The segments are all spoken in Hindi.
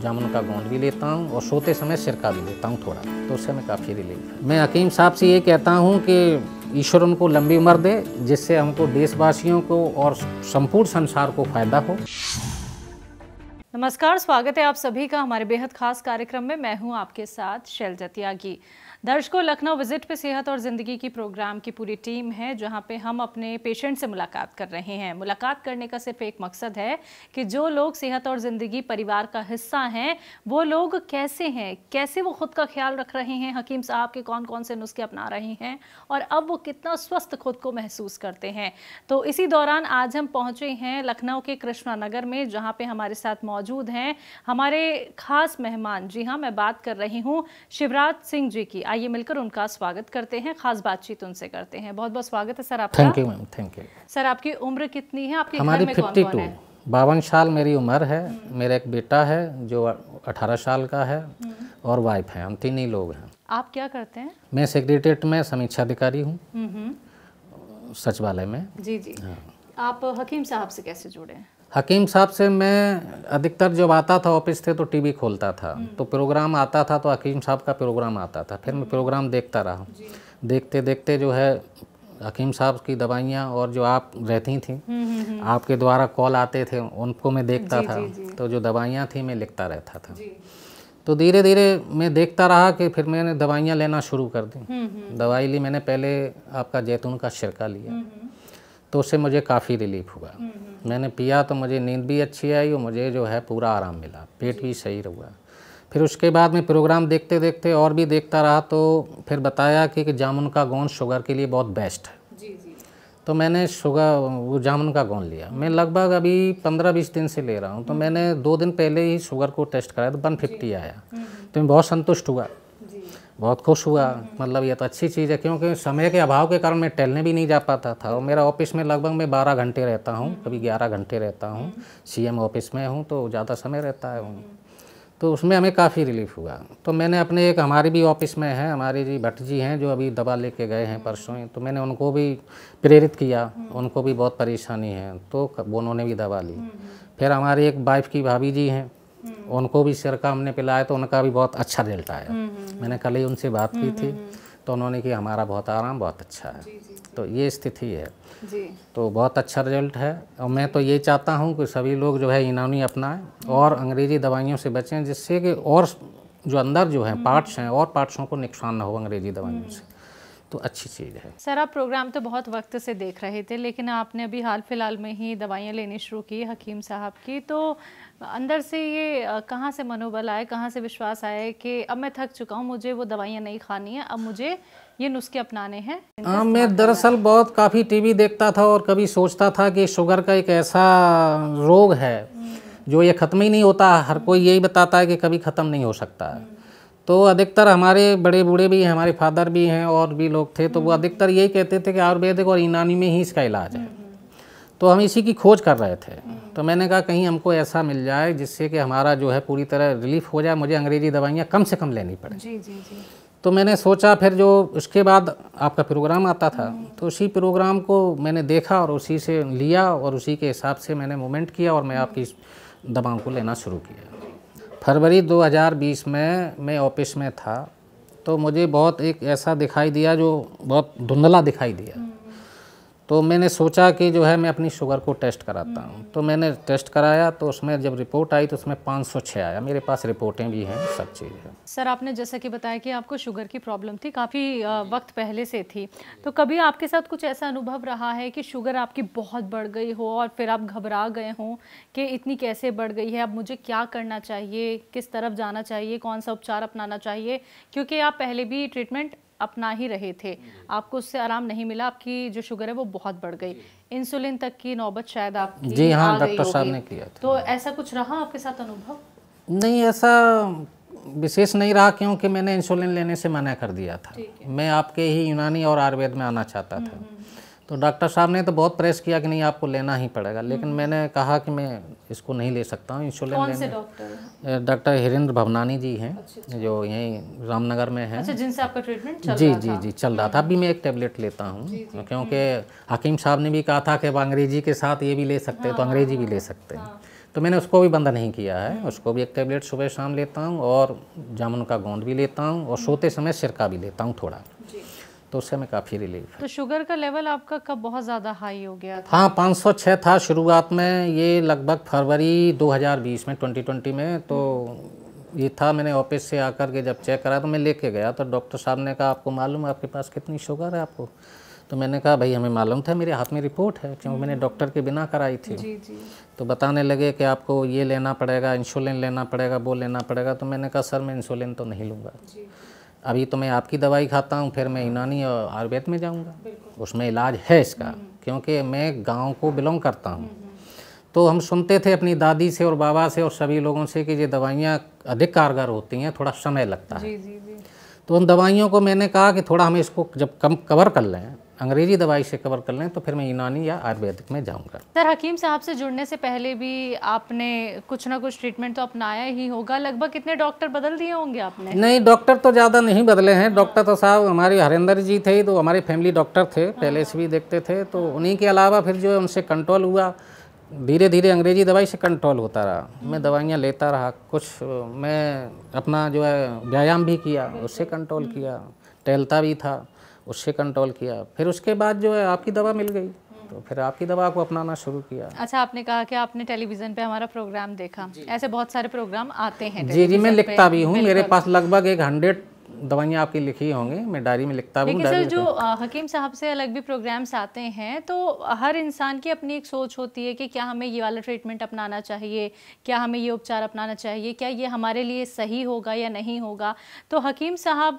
जामुन का गोंद भी लेता हूँ और सोते समय सिरका भी लेता हूँ थोड़ा, तो उससे मैं काफ़ी रिलीफ। मैं हकीम साहब से ये कहता हूँ कि ईश्वर उनको लंबी उम्र दे, जिससे हमको देशवासियों को और संपूर्ण संसार को फायदा हो। नमस्कार, स्वागत है आप सभी का हमारे बेहद खास कार्यक्रम में। मैं हूं आपके साथ शैलजा त्यागी। दर्शकों, लखनऊ विजिट पे सेहत और ज़िंदगी की प्रोग्राम की पूरी टीम है, जहां पे हम अपने पेशेंट से मुलाकात कर रहे हैं। मुलाकात करने का सिर्फ एक मकसद है कि जो लोग सेहत और ज़िंदगी परिवार का हिस्सा हैं, वो लोग कैसे हैं, कैसे वो खुद का ख्याल रख रहे हैं, हकीम साहब के कौन कौन से नुस्खे अपना रहे हैं और अब वो कितना स्वस्थ खुद को महसूस करते हैं। तो इसी दौरान आज हम पहुँचे हैं लखनऊ के कृष्णा नगर में, जहाँ पे हमारे साथ मौजूद हैं हमारे खास मेहमान। जी हाँ, मैं बात कर रही हूँ शिवराज सिंह जी की। आइए मिलकर उनका स्वागत करते हैं, खास बातचीत उनसे करते हैं। बहुत बहुत स्वागत है सर आपका। Thank you ma'am, thank you. Sir, आपकी उम्र कितनी है? आपके हमारी घर में कौन कौन है? 52 साल मेरी उम्र है। मेरा एक बेटा है जो 18 साल का है और वाइफ है। हम तीन ही लोग हैं। आप क्या करते हैं? मैं सेक्रेटरीट में समीक्षा अधिकारी हूँ सचिवालय में। जी जी। हाँ। आप हकीम साहब से कैसे जुड़े? हकीम साहब से मैं अधिकतर जब आता था ऑफिस थे तो टीवी खोलता था, तो प्रोग्राम आता था तो हकीम साहब का प्रोग्राम आता था। फिर मैं प्रोग्राम देखता रहा। देखते देखते जो है हकीम साहब की दवाइयाँ और जो आप रहती थी, आपके द्वारा कॉल आते थे, उनको मैं देखता था। तो जो दवाइयाँ थी मैं लिखता रहता था। तो धीरे धीरे मैं देखता रहा कि फिर मैंने दवाइयाँ लेना शुरू कर दी। दवाई ली मैंने, पहले आपका जैतून का सिरका लिया, तो उससे मुझे काफ़ी रिलीफ हुआ। मैंने पिया तो मुझे नींद भी अच्छी आई और मुझे जो है पूरा आराम मिला, पेट भी सही रहा। फिर उसके बाद मैं प्रोग्राम देखते देखते और भी देखता रहा, तो फिर बताया कि जामुन का गोंद शुगर के लिए बहुत बेस्ट है। तो मैंने वो जामुन का गोंद लिया। मैं लगभग अभी 15-20 दिन से ले रहा हूँ। तो मैंने 2 दिन पहले ही शुगर को टेस्ट कराया तो 150 आया। तो मैं बहुत संतुष्ट हुआ, बहुत खुश हुआ। मतलब ये तो अच्छी चीज़ है, क्योंकि समय के अभाव के कारण मैं टहलने भी नहीं जा पाता था। और मेरा ऑफिस में लगभग मैं 12 घंटे रहता हूँ, कभी 11 घंटे रहता हूँ। सीएम ऑफिस में हूँ तो ज़्यादा समय रहता है। तो उसमें हमें काफ़ी रिलीफ हुआ। तो मैंने अपने एक, हमारी भी ऑफिस में है, हमारे जी भट्ट जी हैं जो अभी दवा लेके गए हैं परसों ही, तो मैंने उनको भी प्रेरित किया। उनको भी बहुत परेशानी है तो उन्होंने भी दवा ली। फिर हमारी एक वाइफ की भाभी जी हैं, उनको भी सिरका हमने पिलाया तो उनका भी बहुत अच्छा रिजल्ट आया। मैंने कल ही उनसे बात की थी तो उन्होंने कि हमारा बहुत आराम, बहुत अच्छा है। तो ये स्थिति है जी। तो बहुत अच्छा रिजल्ट है। और मैं तो ये चाहता हूँ कि सभी लोग जो है यूनानी अपनाएं और अंग्रेजी दवाइयों से बचें, जिससे कि और जो अंदर जो है पार्ट्स हैं और पार्ट्सों को नुकसान ना हो अंग्रेजी दवाइयों से। तो अच्छी चीज़ है। सर, आप प्रोग्राम तो बहुत वक्त से देख रहे थे, लेकिन आपने अभी हाल फिलहाल में ही दवाइयाँ लेनी शुरू की हकीम साहब की, तो अंदर से ये कहाँ से मनोबल आया, कहाँ से विश्वास आया कि अब मैं थक चुका हूँ, मुझे वो दवाइयाँ नहीं खानी है, अब मुझे ये नुस्खे अपनाने हैं? हाँ, मैं दरअसल बहुत काफ़ी टीवी देखता था और कभी सोचता था कि शुगर का एक ऐसा रोग है जो ये ख़त्म ही नहीं होता। हर कोई यही बताता है कि कभी ख़त्म नहीं हो सकता है। तो अधिकतर हमारे बड़े बूढ़े भी हैं, हमारे फादर भी हैं और भी लोग थे, तो वो अधिकतर यही कहते थे कि आयुर्वेदिक और यूनानी में ही इसका इलाज है। तो हम इसी की खोज कर रहे थे। तो मैंने कहा कहीं हमको ऐसा मिल जाए जिससे कि हमारा जो है पूरी तरह रिलीफ हो जाए, मुझे अंग्रेजी दवाइयाँ कम से कम लेनी पड़े। जी जी जी। तो मैंने सोचा, फिर जो उसके बाद आपका प्रोग्राम आता था तो उसी प्रोग्राम को मैंने देखा और उसी से लिया और उसी के हिसाब से मैंने मूवमेंट किया और मैं आपकी दवाओं को लेना शुरू किया। फरवरी 2020 में मैं ऑफिस में था तो मुझे बहुत एक ऐसा दिखाई दिया जो बहुत धुंधला दिखाई दिया। तो मैंने सोचा कि जो है मैं अपनी शुगर को टेस्ट कराता हूँ। तो मैंने टेस्ट कराया तो उसमें जब रिपोर्ट आई तो उसमें 506 आया। मेरे पास रिपोर्टें भी हैं, सब चीज़ है। सर, आपने जैसा कि बताया कि आपको शुगर की प्रॉब्लम थी, काफ़ी वक्त पहले से थी, तो कभी आपके साथ कुछ ऐसा अनुभव रहा है कि शुगर आपकी बहुत बढ़ गई हो और फिर आप घबरा गए हों कि इतनी कैसे बढ़ गई है, अब मुझे क्या करना चाहिए, किस तरफ जाना चाहिए, कौन सा उपचार अपनाना चाहिए? क्योंकि आप पहले भी ट्रीटमेंट अपना ही रहे थे, आपको उससे आराम नहीं मिला, आपकी जो शुगर है वो बहुत बढ़ गई, इंसुलिन तक की नौबत शायद आपकी जी हाँ, आ गई डॉक्टर साहब होगी। ने किया था। तो ऐसा कुछ रहा आपके साथ अनुभव? नहीं, ऐसा विशेष नहीं रहा, क्योंकि मैंने इंसुलिन लेने से मना कर दिया था। मैं आपके ही यूनानी और आयुर्वेद में आना चाहता था। तो डॉक्टर साहब ने तो बहुत प्रेस किया कि नहीं आपको लेना ही पड़ेगा, लेकिन मैंने कहा कि मैं इसको नहीं ले सकता हूँ इंसुलिन कौन से लेने। डॉक्टर? डॉक्टर हिरेंद्र भवनानी जी हैं, जो यहीं रामनगर में हैं। अच्छा, जिनसे आपका ट्रीटमेंट चल जी रहा जी था? जी चल रहा था। अभी मैं एक टेबलेट लेता हूँ, क्योंकि हकीम साहब ने भी कहा था कि अब अंग्रेजी के साथ ये भी ले सकते हैं, तो अंग्रेजी भी ले सकते हैं। तो मैंने उसको भी बंद नहीं किया है, उसको भी एक टैबलेट सुबह शाम लेता हूँ और जामुन का गोंद भी लेता हूँ और सोते समय सिरका भी लेता हूँ थोड़ा, तो उससे मैं काफ़ी रिलीफ है। तो शुगर का लेवल आपका कब बहुत ज़्यादा हाई हो गया था? हाँ 506 था शुरुआत में, ये लगभग फरवरी 2020 में 2020 में, तो ये था। मैंने ऑफिस से आकर के जब चेक करा तो मैं लेके गया तो डॉक्टर साहब ने कहा आपको मालूम है आपके पास कितनी शुगर है आपको? तो मैंने कहा भाई हमें मालूम था, मेरे हाथ में रिपोर्ट है क्योंकि मैंने डॉक्टर के बिना कराई थी। जी जी। तो बताने लगे कि आपको ये लेना पड़ेगा, इंसुलिन लेना पड़ेगा, वो लेना पड़ेगा। तो मैंने कहा सर मैं इंसुलिन तो नहीं लूँगा, अभी तो मैं आपकी दवाई खाता हूँ, फिर मैं यूनानी और आयुर्वेद में जाऊँगा, उसमें इलाज है इसका, क्योंकि मैं गाँव को बिलोंग करता हूँ। तो हम सुनते थे अपनी दादी से और बाबा से और सभी लोगों से कि ये दवाइयाँ अधिक कारगर होती हैं, थोड़ा समय लगता है। तो उन दवाइयों को मैंने कहा कि थोड़ा हमें इसको जब कम कवर कर लें, अंग्रेजी दवाई से कवर कर लें, तो फिर मैं यूनानी या आयुर्वेदिक में जाऊंगा। सर हकीम साहब से जुड़ने से पहले भी आपने कुछ ना कुछ ट्रीटमेंट तो अपनाया ही होगा, लगभग कितने डॉक्टर बदल दिए होंगे आपने? नहीं डॉक्टर तो ज़्यादा नहीं बदले हैं, डॉक्टर तो साहब हमारे हरिंदर जी थे, तो हमारे फैमिली डॉक्टर थे, पहले से भी देखते थे, तो उन्हीं के अलावा फिर जो है उनसे कंट्रोल हुआ, धीरे धीरे अंग्रेजी दवाई से कंट्रोल होता रहा। मैं दवाइयाँ लेता रहा, कुछ मैं अपना जो है व्यायाम भी किया, उससे कंट्रोल किया, टहलता भी था, उससे कंट्रोल किया। फिर उसके बाद जो है आपकी दवा मिल गई, तो फिर आपकी दवा को अपनाना शुरू किया। अच्छा, आपने कहा कि आपने टेलीविज़न पे हमारा प्रोग्राम देखा, ऐसे बहुत सारे प्रोग्राम आते हैं। जी जी, मैं लिखता भी हूँ, मेरे पास लगभग 100 दवाइयाँ आपकी लिखी होंगी, मैं डायरी में लिखता हूँ। लेकिन सर जो हकीम साहब से अलग भी प्रोग्राम्स आते हैं, तो हर इंसान की अपनी एक सोच होती है कि क्या हमें ये वाला ट्रीटमेंट अपनाना चाहिए, क्या हमें ये उपचार अपनाना चाहिए, क्या ये हमारे लिए सही होगा या नहीं होगा। तो हकीम साहब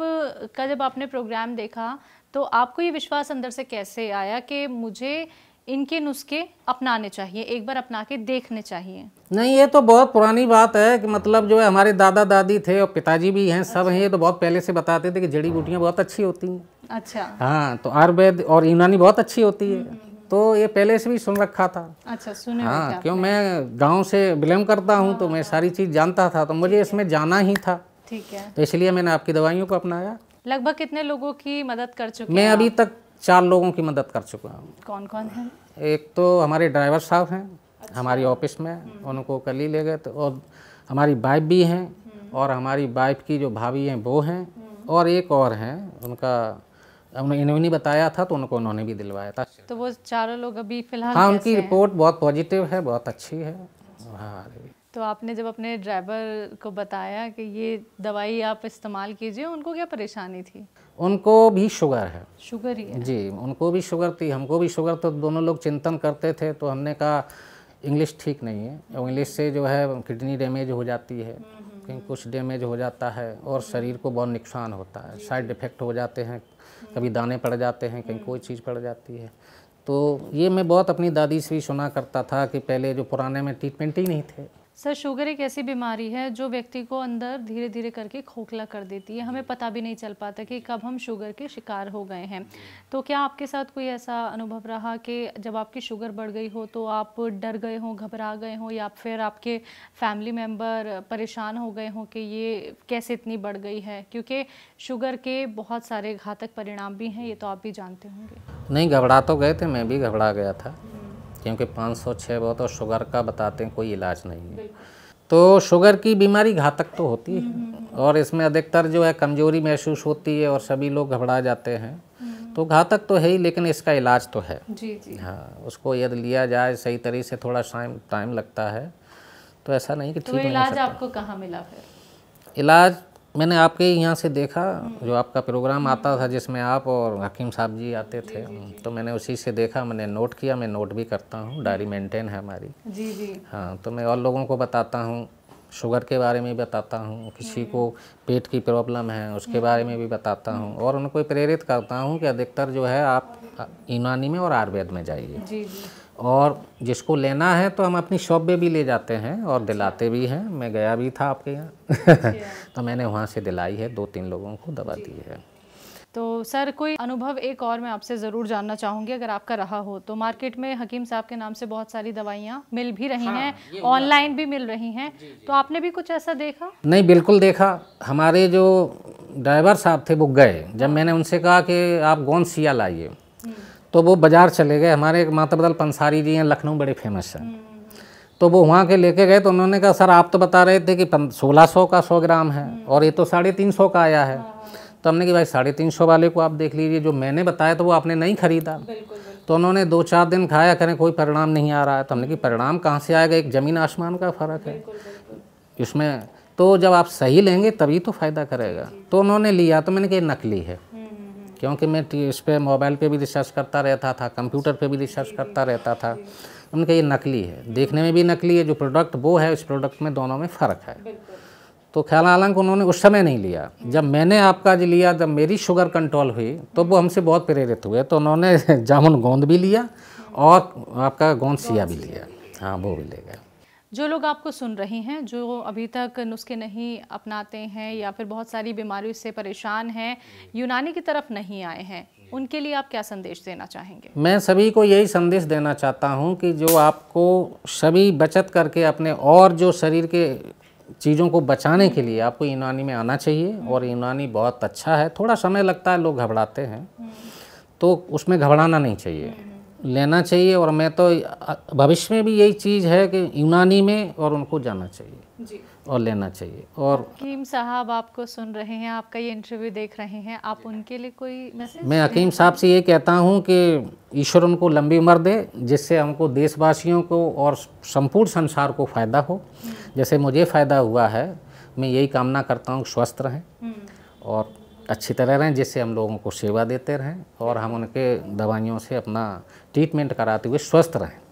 का जब आपने प्रोग्राम देखा तो आपको ये विश्वास अंदर से कैसे आया कि मुझे इनके नुस्खे अपनाने चाहिए, एक बार अपना के देखने चाहिए? नहीं, ये तो बहुत पुरानी बात है कि मतलब जो है हमारे दादा दादी थे और पिताजी भी हैं, सब हैं, ये तो बहुत पहले से बताते थे कि जड़ी बूटियाँ बहुत अच्छी होती हैं। अच्छा। हाँ, तो आयुर्वेद और यूनानी बहुत अच्छी होती है, तो ये पहले से भी सुन रखा था। अच्छा, सुने? हाँ, क्यों मैं गाँव से बिलोंग करता हूँ, तो मैं सारी चीज़ जानता था, तो मुझे इसमें जाना ही था। ठीक है। तो इसलिए मैंने आपकी दवाइयों को अपनाया। लगभग कितने लोगों की मदद कर चुके हैं? मैं अभी तक 4 लोगों की मदद कर चुका हूँ। कौन कौन है? एक तो हमारे ड्राइवर साहब हैं, हमारी ऑफिस में, उनको कल ही ले गए, तो और हमारी वाइफ भी हैं, और हमारी वाइफ की जो भाभी हैं वो हैं, और एक और हैं, उनका इन्होंने बताया था तो उन्होंने भी दिलवाया था। तो वो चारों लोग अभी फिलहाल हाँ, उनकी रिपोर्ट बहुत पॉजिटिव है, बहुत अच्छी है। हाँ। तो आपने जब अपने ड्राइवर को बताया कि ये दवाई आप इस्तेमाल कीजिए, उनको क्या परेशानी थी? उनको भी शुगर है। शुगर ही है? जी, उनको भी शुगर थी, हमको भी शुगर, तो दोनों लोग चिंतन करते थे। तो हमने कहा इंग्लिश ठीक नहीं है, इंग्लिश से जो है किडनी डैमेज हो जाती है, कहीं कुछ डैमेज हो जाता है और शरीर को बहुत नुकसान होता है, साइड इफ़ेक्ट हो जाते हैं, कभी दाने पड़ जाते हैं, कहीं कोई चीज़ पड़ जाती है। तो ये मैं बहुत अपनी दादी से भी सुना करता था कि पहले जो पुराने में ट्रीटमेंट ही नहीं थे। सर शुगर एक ऐसी बीमारी है जो व्यक्ति को अंदर धीरे धीरे करके खोखला कर देती है, हमें पता भी नहीं चल पाता कि कब हम शुगर के शिकार हो गए हैं। तो क्या आपके साथ कोई ऐसा अनुभव रहा कि जब आपकी शुगर बढ़ गई हो तो आप डर गए हो, घबरा गए हो, या फिर आपके फैमिली मेम्बर परेशान हो गए हो कि ये कैसे इतनी बढ़ गई है? क्योंकि शुगर के बहुत सारे घातक परिणाम भी हैं, ये तो आप भी जानते होंगे। नहीं, घबरा तो गए थे, मैं भी घबरा गया था, क्योंकि 506 बहुत, और शुगर का बताते हैं कोई इलाज नहीं है। तो शुगर की बीमारी घातक तो होती है, और इसमें अधिकतर जो है कमजोरी महसूस होती है और सभी लोग घबरा जाते हैं, तो घातक तो है ही, लेकिन इसका इलाज तो है। जी जी। हाँ, उसको यदि लिया जाए सही तरीके से, थोड़ा टाइम लगता है, तो ऐसा नहीं कि ठीक नहीं हो सकता। इलाज आपको कहाँ मिला फिर? इलाज मैंने आपके यहाँ से देखा, जो आपका प्रोग्राम आता था जिसमें आप और हकीम साहब जी आते थे, तो मैंने उसी से देखा, मैंने नोट किया, मैं नोट भी करता हूँ, डायरी मेंटेन है हमारी। जी जी। हाँ, तो मैं और लोगों को बताता हूँ, शुगर के बारे में बताता हूँ, किसी को पेट की प्रॉब्लम है उसके बारे में भी बताता हूँ, और उनको प्रेरित करता हूँ कि अधिकतर जो है आप यूनानी में और आयुर्वेद में जाइए। जी जी। और जिसको लेना है तो हम अपनी शॉप पे भी ले जाते हैं और दिलाते भी हैं। मैं गया भी था आपके यहाँ तो मैंने वहाँ से दिलाई है, 2-3 लोगों को दवा दी है। तो सर कोई अनुभव एक और मैं आपसे ज़रूर जानना चाहूँगी, अगर आपका रहा हो तो। मार्केट में हकीम साहब के नाम से बहुत सारी दवाइयाँ मिल भी रही हैं, ऑनलाइन भी मिल रही हैं, तो आपने भी कुछ ऐसा देखा? नहीं, बिल्कुल देखा। हमारे जो ड्राइवर साहब थे वो गए, जब मैंने उनसे कहा कि आप गोंद सिया लाइए, तो वो बाज़ार चले गए। हमारे एक माता बदल पंसारी जी हैं, लखनऊ बड़े फेमस हैं, तो वो वहाँ के लेके गए तो उन्होंने कहा सर आप तो बता रहे थे कि 1600 का 100 ग्राम है और ये तो 350 का आया है। तो हमने कि भाई 350 वाले को आप देख लीजिए, जो मैंने बताया तो वो आपने नहीं खरीदा। तो उन्होंने 2-4 दिन खाया, करें कोई परिणाम नहीं आ रहा है। तो हमने कि परिणाम कहाँ से आएगा, एक ज़मीन आसमान का फ़र्क है इसमें। तो जब आप सही लेंगे तभी तो फ़ायदा करेगा। तो उन्होंने लिया, तो मैंने कहा नकली है, क्योंकि मैं इस पर मोबाइल पे भी रिसर्च करता रहता था, कंप्यूटर पे भी रिसर्च करता रहता था। उन्होंने कहा ये नकली है, देखने में भी नकली है, जो प्रोडक्ट वो है इस प्रोडक्ट में दोनों में फ़र्क है। तो ख्याल हालांकि उन्होंने उस समय नहीं लिया। जब मैंने आपका जो लिया, जब मेरी शुगर कंट्रोल हुई तो वो हमसे बहुत प्रेरित हुए, तो उन्होंने जामुन गोंद भी लिया और आपका गोंद सिया भी लिया। हाँ, वो भी ले गए। जो लोग आपको सुन रहे हैं, जो अभी तक नुस्खे नहीं अपनाते हैं या फिर बहुत सारी बीमारियों से परेशान हैं, यूनानी की तरफ नहीं आए हैं, उनके लिए आप क्या संदेश देना चाहेंगे? मैं सभी को यही संदेश देना चाहता हूँ कि जो आपको सभी बचत करके अपने और जो शरीर के चीज़ों को बचाने के लिए आपको यूनानी में आना चाहिए। और यूनानी बहुत अच्छा है, थोड़ा समय लगता है, लोग घबराते हैं, तो उसमें घबराना नहीं चाहिए, लेना चाहिए। और मैं तो भविष्य में भी यही चीज़ है कि यूनानी में और उनको जाना चाहिए जी, और लेना चाहिए। और हकीम साहब आपको सुन रहे हैं, आपका ये इंटरव्यू देख रहे हैं, आप उनके लिए कोई मैसेज? मैं हकीम साहब से ये कहता हूँ कि ईश्वर उनको लंबी उम्र दे, जिससे हमको देशवासियों को और संपूर्ण संसार को फ़ायदा हो। जैसे मुझे फ़ायदा हुआ है, मैं यही कामना करता हूँ स्वस्थ रहें और अच्छी तरह रहें, जिससे हम लोगों को सेवा देते रहें और हम उनके दवाइयों से अपना ट्रीटमेंट कराते हुए स्वस्थ रहें।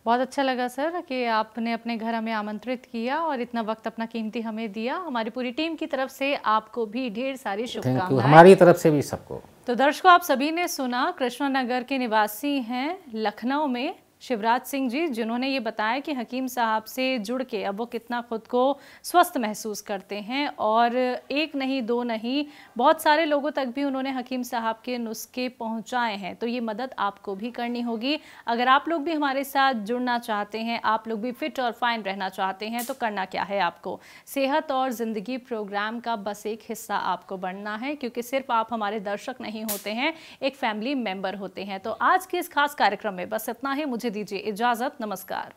बहुत अच्छा लगा सर कि आपने अपने घर हमें आमंत्रित किया और इतना वक्त अपना कीमती हमें दिया। हमारी पूरी टीम की तरफ से आपको भी ढेर सारी शुभकामनाएं। हमारी तरफ से भी सबको। तो दर्शकों, आप सभी ने सुना, कृष्णनगर के निवासी हैं लखनऊ में शिवराज सिंह जी, जिन्होंने ये बताया कि हकीम साहब से जुड़ के अब वो कितना खुद को स्वस्थ महसूस करते हैं। और एक नहीं, दो नहीं, बहुत सारे लोगों तक भी उन्होंने हकीम साहब के नुस्खे पहुंचाए हैं। तो ये मदद आपको भी करनी होगी। अगर आप लोग भी हमारे साथ जुड़ना चाहते हैं, आप लोग भी फिट और फाइन रहना चाहते हैं, तो करना क्या है आपको? सेहत और ज़िंदगी प्रोग्राम का बस एक हिस्सा आपको बनना है, क्योंकि सिर्फ आप हमारे दर्शक नहीं होते हैं, एक फैमिली मेंबर होते हैं। तो आज के इस खास कार्यक्रम में बस इतना ही। मुझे दीजिए इजाज़त। नमस्कार।